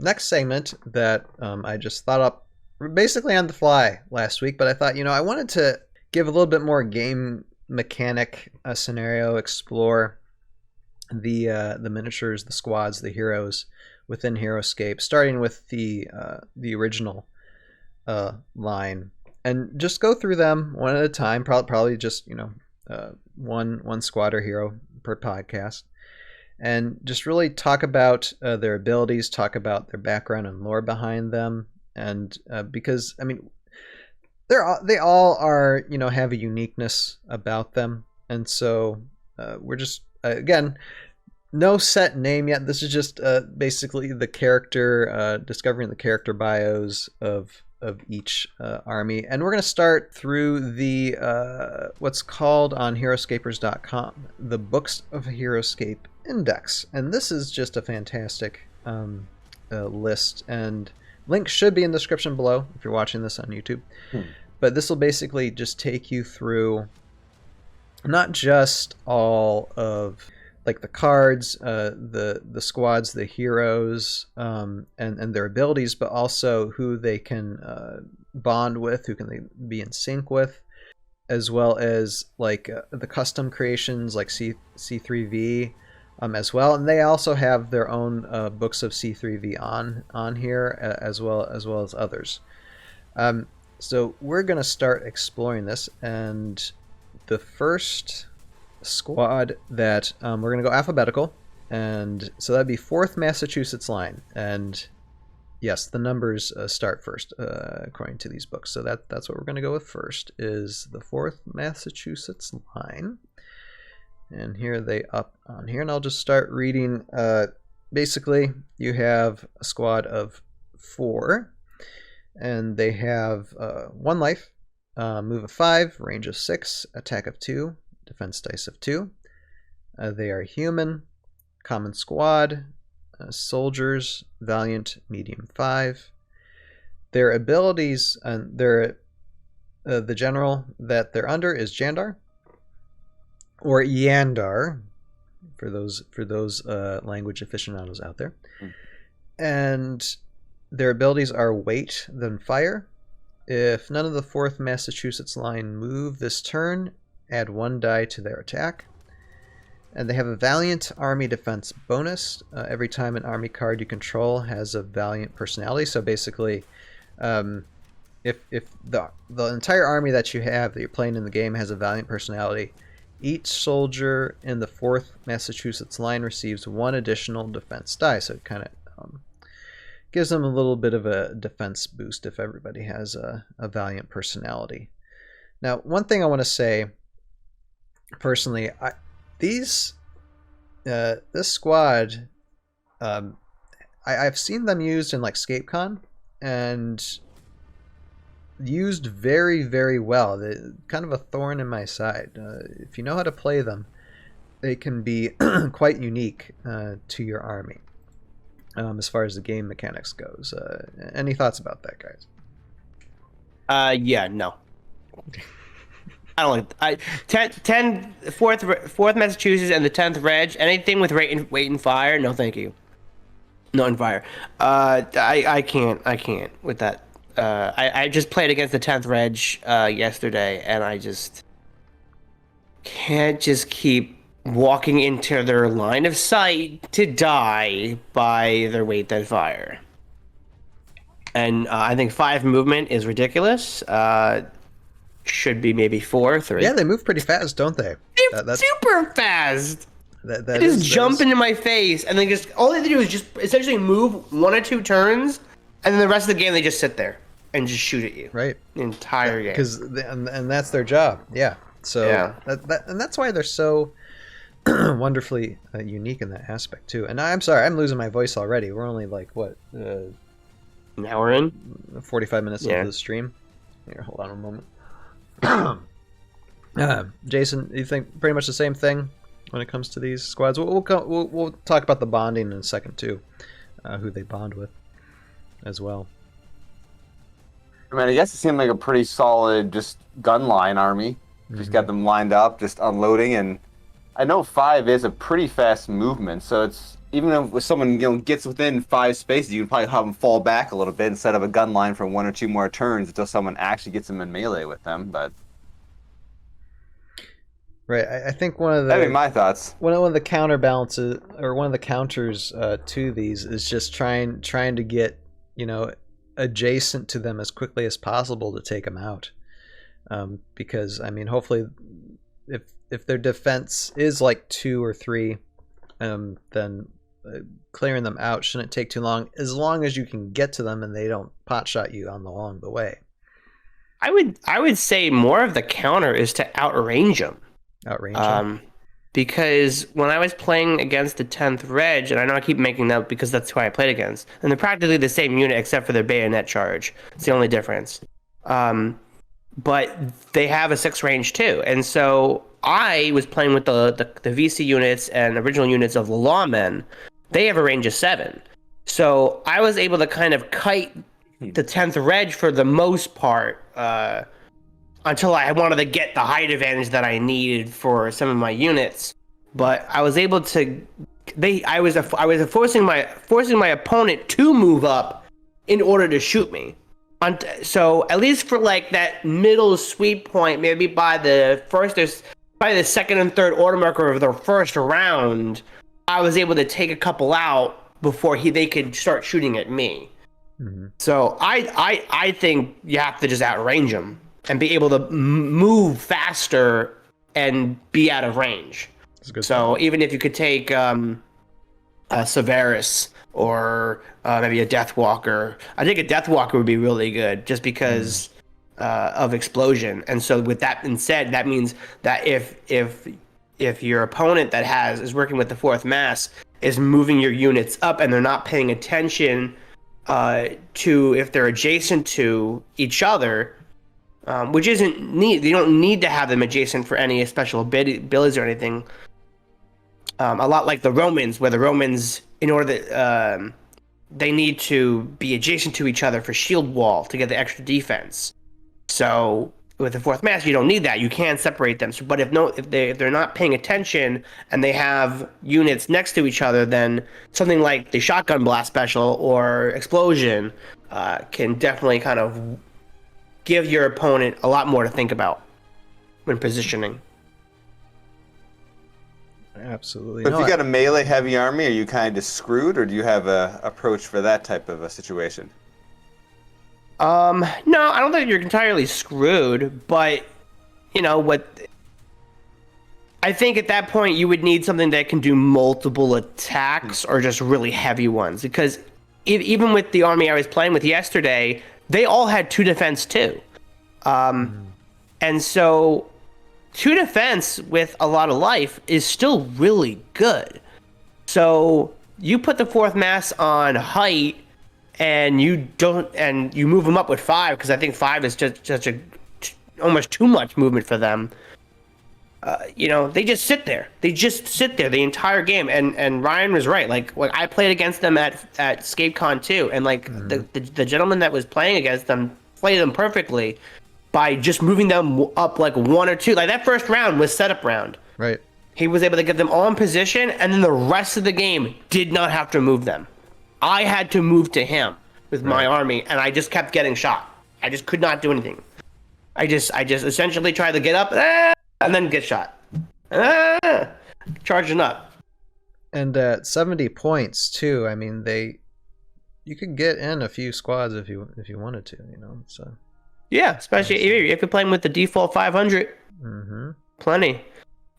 next segment that I just thought up basically on the fly last week, but I thought, I wanted to give a little bit more game mechanic scenario, explore the miniatures, the squads, the heroes within Heroscape, starting with the original line, and just go through them one at a time. Probably just one squad or hero per podcast, and just really talk about their abilities, talk about their background and lore behind them, and because they all are have a uniqueness about them, and so we're just again, no set name yet. This is just basically the character, discovering the character bios of each army, and we're going to start through the what's called on Heroscapers.com the Books of Heroscape Index, and this is just a fantastic list, and links should be in the description below if you're watching this on YouTube. But this will basically just take you through not just all of like the cards, the squads, the heroes, and their abilities, but also who they can bond with, who can they be in sync with, as well as like the custom creations like C3V as well. And they also have their own books of C3V on here as well as others. So we're going to start exploring this, and the first squad that we're going to go alphabetical, and so that'd be 4th Massachusetts line, and yes, the numbers start first according to these books, so that's what we're going to go with first, is the 4th Massachusetts line, and here they up on here, and I'll just start reading. Basically, you have a squad of 4, and they have 1 life, move of 5, range of 6, attack of 2, defense dice of 2. They are human, common squad, soldiers, valiant, medium 5. Their abilities, and the general that they're under is Jandar, or Yandar, for those language aficionados out there. And their abilities are weight, then fire. If none of the 4th Massachusetts line move this turn, add 1 die to their attack. And they have a Valiant Army Defense bonus. Every time an army card you control has a Valiant personality. So basically, if the entire army that you have that you're playing in the game has a Valiant personality, each soldier in the 4th Massachusetts line receives 1 additional defense die. So it kind of gives them a little bit of a defense boost if everybody has a Valiant personality. Now, one thing I want to say, personally, this squad, I've seen them used in like ScapeCon, and used very, very well. They're kind of a thorn in my side. If you know how to play them, they can be quite unique to your army. As far as the game mechanics goes, any thoughts about that, guys? Yeah, no. I don't like 4th Massachusetts and the 10th Reg. Anything with weight and fire, no, thank you. No, and fire. I can't with that. I just played against the 10th Reg yesterday, and I just can't just keep walking into their line of sight to die by their weight then fire. And I think 5 movement is ridiculous. Should be maybe 4th. Or yeah, they move pretty fast, don't they? That's super fast. They just jump into my face, and then just all they have to do is just essentially move 1 or 2 turns, and then the rest of the game they just sit there and just shoot at you. Right. The entire game. And that's their job. Yeah. So yeah. And that's why they're so wonderfully unique in that aspect too. And I'm sorry, I'm losing my voice already. We're only like what? An hour in? 45 minutes into the stream. Here, hold on a moment. Jason, you think pretty much the same thing when it comes to these squads? We'll talk about the bonding in a second too, who they bond with as well. I mean, I guess it seemed like a pretty solid just gun line army. Just got them lined up, just unloading, and I know 5 is a pretty fast movement, so it's even if someone gets within 5 spaces, you can probably have them fall back a little bit instead of a gun line for 1 or 2 more turns until someone actually gets them in melee with them. But Right. I think one of that'd be the my thoughts. one of the counterbalances or one of the counters to these is just trying to get adjacent to them as quickly as possible to take them out. Because I mean, hopefully, if their defense is like 2 or 3, then clearing them out shouldn't take too long, as long as you can get to them and they don't pot shot you along the way. I would say more of the counter is to outrange them. Outrange them. Because when I was playing against the 10th Reg, and I know I keep making that because that's who I played against, and they're practically the same unit except for their bayonet charge. It's the only difference. But they have a 6 range too, and so I was playing with the VC units and original units of the lawmen. They have a range of 7, so I was able to kind of kite the 10th Reg for the most part. Until I wanted to get the height advantage that I needed for some of my units, but I was able to. I was forcing my opponent to move up in order to shoot me. So at least for like that middle sweep point, maybe by the second and third order marker of the first round, I was able to take a couple out before they could start shooting at me. Mm-hmm. So I think you have to just outrange them and be able to move faster and be out of range. So even if you could take Severus or maybe a Deathwalker, I think a Deathwalker would be really good just because of explosion. And so with that being said, that means that if your opponent that is working with the 4th Mass is moving your units up and they're not paying attention to if they're adjacent to each other, which isn't neat. You don't need to have them adjacent for any special abilities or anything. A lot like the Romans, where the Romans, in order that they need to be adjacent to each other for shield wall to get the extra defense. So with the 4th Mass, you don't need that. You can separate them. So, but if they're not paying attention and they have units next to each other, then something like the Shotgun Blast Special or Explosion can definitely kind of give your opponent a lot more to think about when positioning. Absolutely. But if you got a melee heavy army, are you kind of screwed, or do you have a approach for that type of a situation? No, I don't think you're entirely screwed, but I think at that point you would need something that can do multiple attacks or just really heavy ones, because even with the army I was playing with yesterday, they all had 2 defense too. And so 2 defense with a lot of life is still really good. So you put the 4th Mass on height and you move them up with 5, because I think 5 is just such almost too much movement for them. They just sit there. They just sit there the entire game. And Ryan was right. Like I played against them at ScapeCon too, and the gentleman that was playing against them played them perfectly by just moving them up like 1 or 2. Like that first round was setup round. Right. He was able to get them all in position, and then the rest of the game did not have to move them. I had to move to him with my army, and I just kept getting shot. I just could not do anything. I just essentially tried to get up and then get shot. Charging up. And at 70 points too. I mean, you could get in a few squads if you wanted to. So. Yeah, especially if you're playing with the default 500. Mm-hmm. Plenty.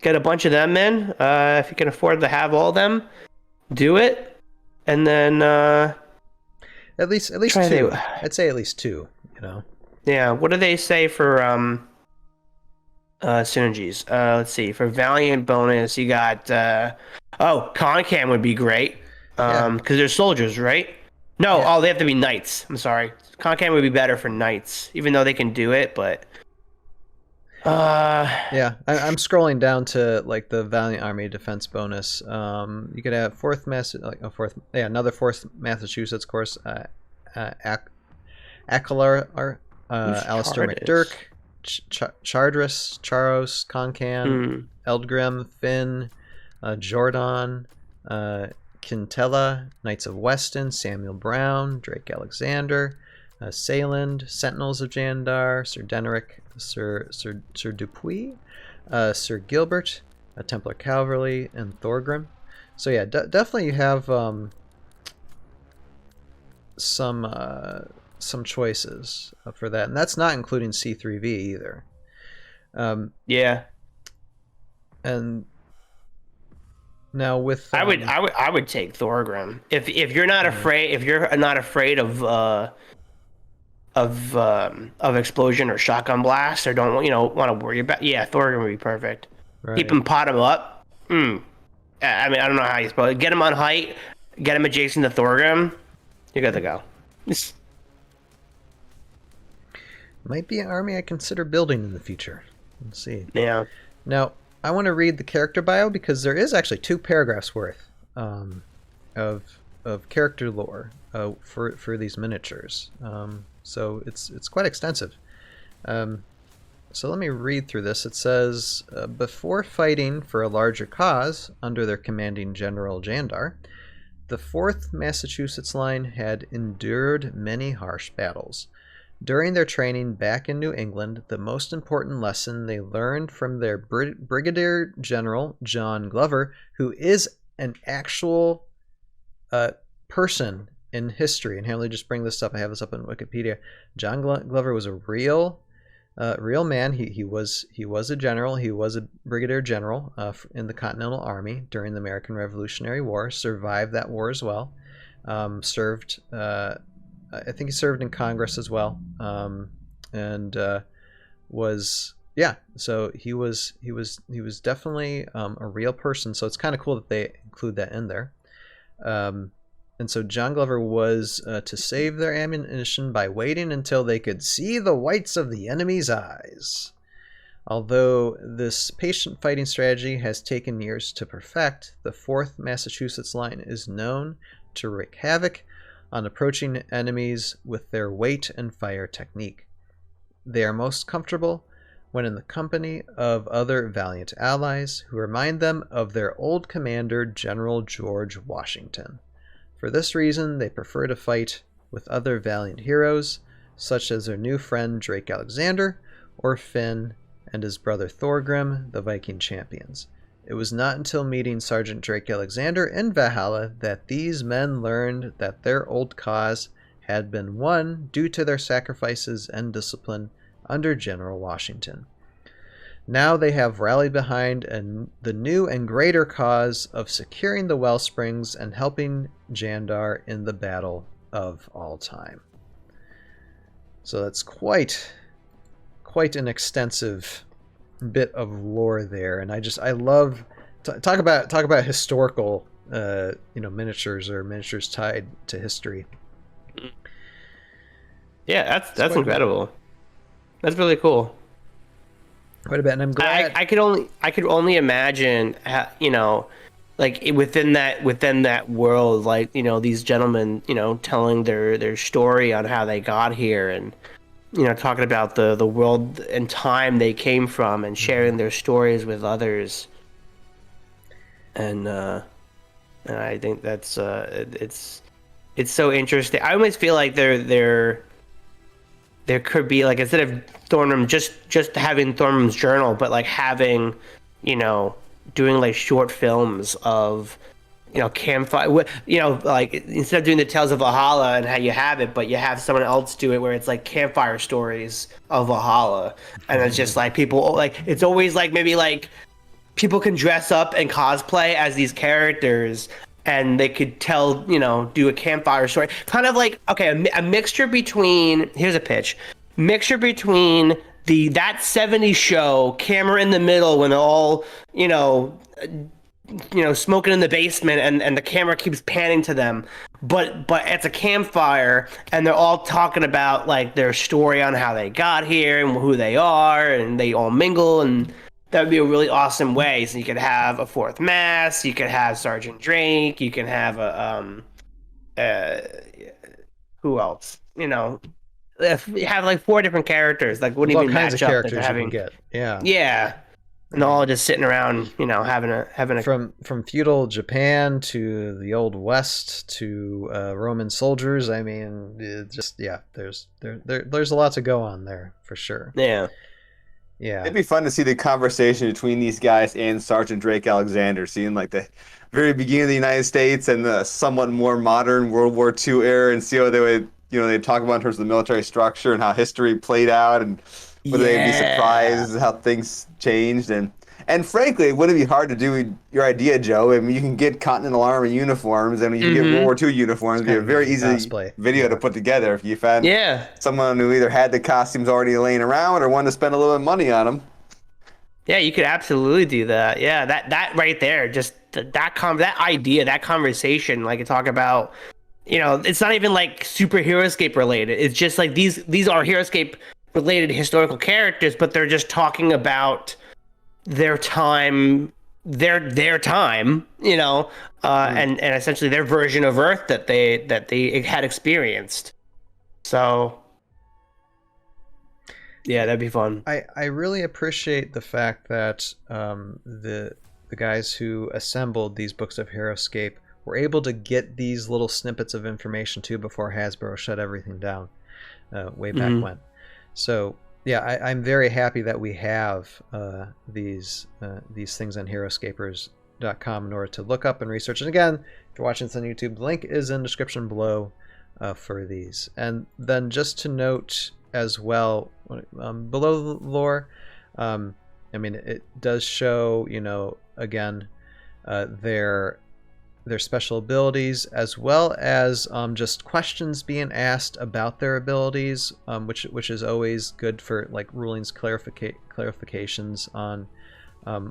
Get a bunch of them in. If you can afford to have all of them, do it. And then at least 2. I'd say at least 2. Yeah. What do they say for synergies? Let's see. For Valiant bonus, you got Concam would be great. Because they're soldiers, right? No. Yeah. Oh, they have to be knights. I'm sorry. Concam would be better for knights, even though they can do it, but. Yeah, I'm scrolling down to like the Valiant Army defense bonus. You could have another 4th Massachusetts course, Ackler, Alistair McDurk, Chardris, Charos, Concan, Mm. Eldgrim, Finn, Jordan, Quintella, Knights of Weston, Samuel Brown, Drake Alexander, Sayland, Sentinels of Jandar, Sir Deneric, Sir Dupuis, Sir Gilbert, Templar Cavalry, and Thorgrim. So yeah, definitely you have some choices for that, and that's not including C3V either. Yeah. And now with I would take Thorgrim if you're not afraid of explosion or shotgun blast or don't want to worry about, yeah, Thorgrim would be perfect. Keep right. him, pot him up. I mean, I don't know how you spell it. Get him on height, get him adjacent to Thorgrim, you're good to go. Might be an army I consider building in the future. Let's see. Yeah. Now, I want to read the character bio because there is actually 2 paragraphs worth of character lore for these miniatures. So it's quite extensive. So let me read through this. It says, before fighting for a larger cause under their commanding General Jandar, the 4th Massachusetts Line had endured many harsh battles. During their training back in New England, the most important lesson they learned from their Brigadier General, John Glover, who is an actual person in history. And here, let me just bring this up. I have this up on Wikipedia. John Glover was a real man. He was a general. He was a brigadier general in the Continental Army during the American Revolutionary War. Survived that war as well. Served. I think he served in Congress as well, and was So he was definitely a real person. So it's kind of cool that they include that in there. And so John Glover was to save their ammunition by waiting until they could see the whites of the enemy's eyes. Although this patient fighting strategy has taken years to perfect, the 4th Massachusetts Line is known to wreak havoc on approaching enemies with their wait and fire technique. They are most comfortable when in the company of other valiant allies who remind them of their old commander, General George Washington. For this reason, they prefer to fight with other valiant heroes, such as their new friend Drake Alexander, or Finn and his brother Thorgrim, the Viking champions. It was not until meeting Sergeant Drake Alexander in Valhalla that these men learned that their old cause had been won due to their sacrifices and discipline under General Washington. Now they have rallied behind the new and greater cause of securing the well springs and helping Jandar in the battle of all time. So that's quite an extensive bit of lore there, and I love talk about historical miniatures or miniatures tied to history. Yeah, that's incredible. Cool. That's really cool. Quite a bit, and I'm glad. I could only imagine, like within that world, like these gentlemen, telling their story on how they got here, and talking about the world and time they came from, and sharing their stories with others. And I think that's it's so interesting. I always feel like there could be, like, instead of Thorgrim just having Thorgrim's journal, but like having, doing like short films of, campfire, like instead of doing the Tales of Valhalla and how you have it, but you have someone else do it where it's like campfire stories of Valhalla, and it's just like people, like, it's always like maybe like people can dress up and cosplay as these characters, and they could tell, do a campfire story. Kind of like, okay, a mixture between, here's a pitch, mixture between that 70s show, camera in the middle when they're all, smoking in the basement, and the camera keeps panning to them, but it's a campfire, and they're all talking about like their story on how they got here and who they are, and they all mingle, and that would be a really awesome way. So you could have a 4th Mass, you could have Sergeant Drake, you can have a who else? if you have like 4 different characters, like wouldn't There's all even kinds of match up that they're characters you can having. get. Yeah. Yeah, and all just sitting around, having a. From feudal Japan to the old West to Roman soldiers. I mean, just yeah, there's a lot to go on there for sure. Yeah. Yeah. It'd be fun to see the conversation between these guys and Sergeant Drake Alexander, seeing like the very beginning of the United States and the somewhat more modern World War II era, and see how they would, they talk about in terms of the military structure and how history played out, and whether they'd be Yeah. surprised at how things changed. And frankly, it wouldn't be hard to do your idea, Joe. I mean, you can get Continental Army uniforms and you can get World War II uniforms. It'd be a very easy cosplay. video to put together if you found Yeah. someone who either had the costumes already laying around or wanted to spend a little bit of money on them. Yeah, you could absolutely do that. Yeah, that right there, just that idea, that conversation, like you talk about, it's not even like super Heroscape related. It's just like these are Heroscape related historical characters, but they're just talking about their time, their time, and essentially their version of Earth that they had experienced. So yeah, that'd be fun. I really appreciate the fact that the guys who assembled these books of Heroscape were able to get these little snippets of information too before Hasbro shut everything down way back when. So yeah, I'm very happy that we have these things on Heroscapers.com in order to look up and research. And again, if you're watching this on YouTube, the link is in the description below for these. And then just to note as well, below the lore, I mean, it does show, again, their special abilities, as well as just questions being asked about their abilities, which is always good for like rulings clarifications on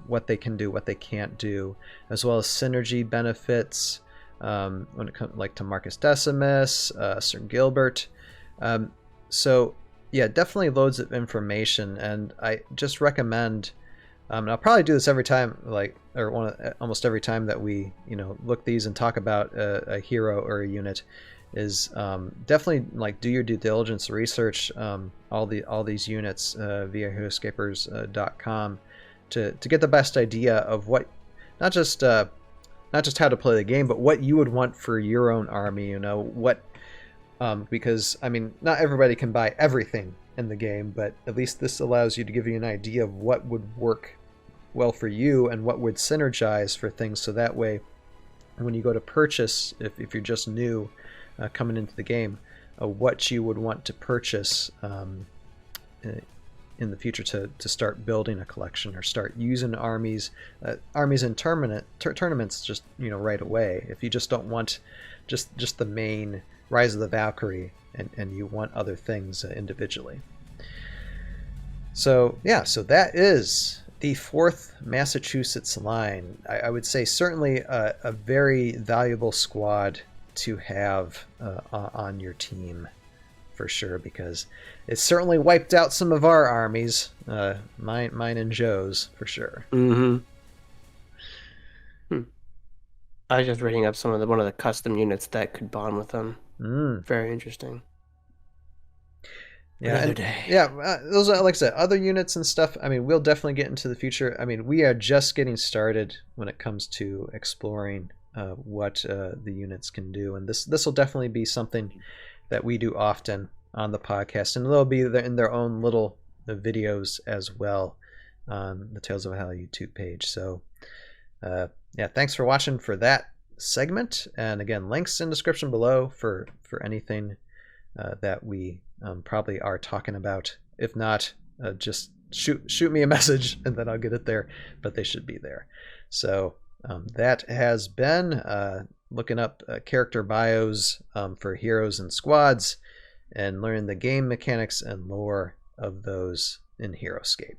what they can do, what they can't do, as well as synergy benefits when it comes like to Marcus Decimus, Sir Gilbert. So yeah, definitely loads of information, and I just recommend. And I'll probably do this every time, almost every time that we, look these and talk about a hero or a unit, is definitely like do your due diligence, research all these units via Heroscapers.com to get the best idea of what, not just how to play the game, but what you would want for your own army. Because I mean, not everybody can buy everything in the game, but at least this allows you to give you an idea of what would work well for you and what would synergize for things, so that way when you go to purchase, if you're just new coming into the game, what you would want to purchase in the future to start building a collection or start using armies in tournaments just right away. If you just don't want just the main Rise of the Valkyrie and you want other things individually. So yeah, so that is the 4th Massachusetts line. I would say certainly a very valuable squad to have on your team for sure, because it certainly wiped out some of our armies, mine and Joe's for sure. I was just reading up one of the custom units that could bond with them. Very interesting. Yeah, those are, like I said, other units and stuff. I mean, we'll definitely get into the future. I mean, we are just getting started when it comes to exploring what the units can do, and this will definitely be something that we do often on the podcast, and they'll be in their own little videos as well on the Tales of Valhalla YouTube page. So, yeah, thanks for watching for that segment, and again, links in the description below for anything that we probably are talking about. If not, just shoot me a message and then I'll get it there, but they should be there. So that has been looking up character bios for heroes and squads and learning the game mechanics and lore of those in Heroscape.